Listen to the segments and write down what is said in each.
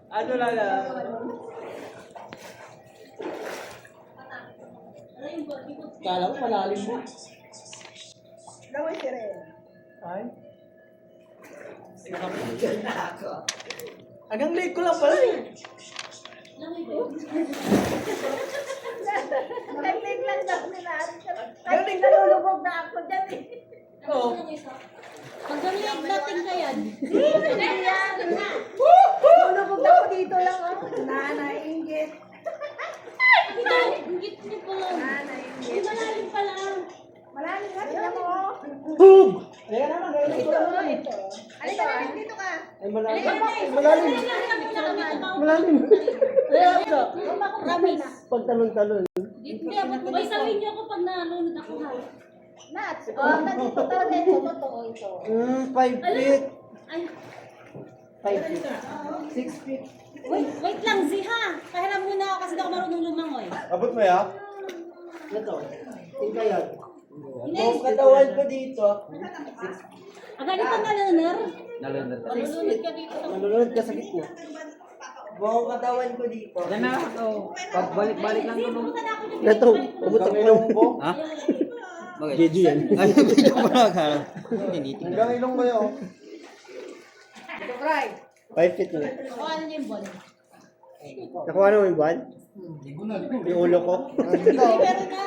Ano lang ah? Kala ko malalim mo. Laway si Ren. Ay. Hanggang leg ko lang pala eh. Nag-leg lang daw nila. Kasi nalulubog na ako dyan eh. Oo. Pag-leg natin kaya. Nalulubog na ako dito lang ako. Nanainggit. Ingit niyo po lang. Nanainggit. Malalim pala. Malalim na, tignan mo. Boom! Halika naman, Ito, ito. Halika na, dito ka. Ay, malalim. Malalim. Malalim. Halika ka. Promise. Pag talon-talon. May sabihin niyo ako pag nalunod ako ha. Nats. Nandito talaga ito. Totoo ito. 5 feet. Ay, 5 feet. 6 feet. wait lang, Ziha. Pahiram muna ako kasi di ako marunong lumangoy. Abot mo ya? Ito. Ito yan. Ang katawan ko dito. Ganito nalunar? Nalunod. Malulunod ka dito. Nalulunod ka sa gitna. Buong katawan ko dito. Yan na ito. Pagbalik-balik lang ito. Ito. Ubot ang ilong ko. Ha? Bakit? Jeju yan. Ay, video ko na akala. Tinitingnan. Hanggang ilong ko yun. Ito, Cry. 5 feet na. O ano yung ball? Nakuha na mo yung buwan? Yung ulo ko. Pero na,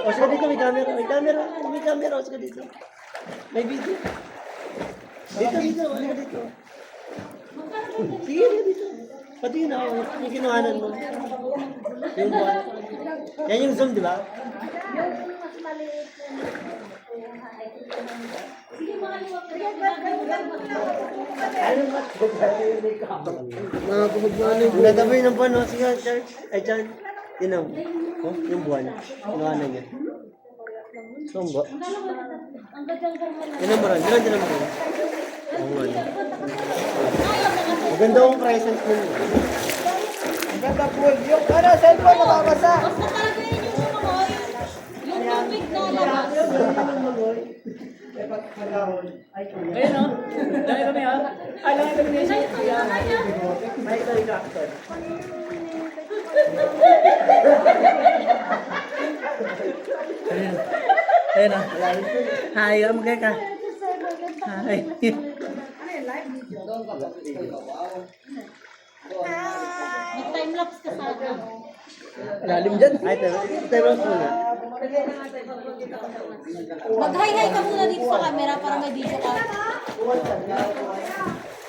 O sige dito, may camera. May camera. May camera. O sige dito. May video. Dito, dito. Ano dito? Sige, dito. Pati yun ako. Yung kinuhanan mo. Yung buwan. Yan yung zoom, di ba? Yung mas maliit. sige mga luwag ka. Mga kumagmano. Nagabay ng buwan, no? Sige, Charles. Ay, Charles. Yun ang. Oh, yung buwan. Kinuhanan niya. Sombo. Ang gadyang garman na. Yun ang maran. Yun ang maran. Ang maran. Maganda akong present mo. Ganda po. Yung ano, cellphone makabasa. Basta talaga yun yung lumangoy. Yung tubig na labas. Ayun o. Dahil kami ha. Ay, lang kami na siya. May ito yung actor. Ayun o. Hi, magkaya ka. Hi. Mag-time-lapse ka sana. Lalim dyan. Ay, tayo muna. Mag-hi-hi ka muna dito sa camera para may video ka.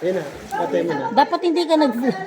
Ayun na. Patay mo na. Dapat hindi ka nag-vlog.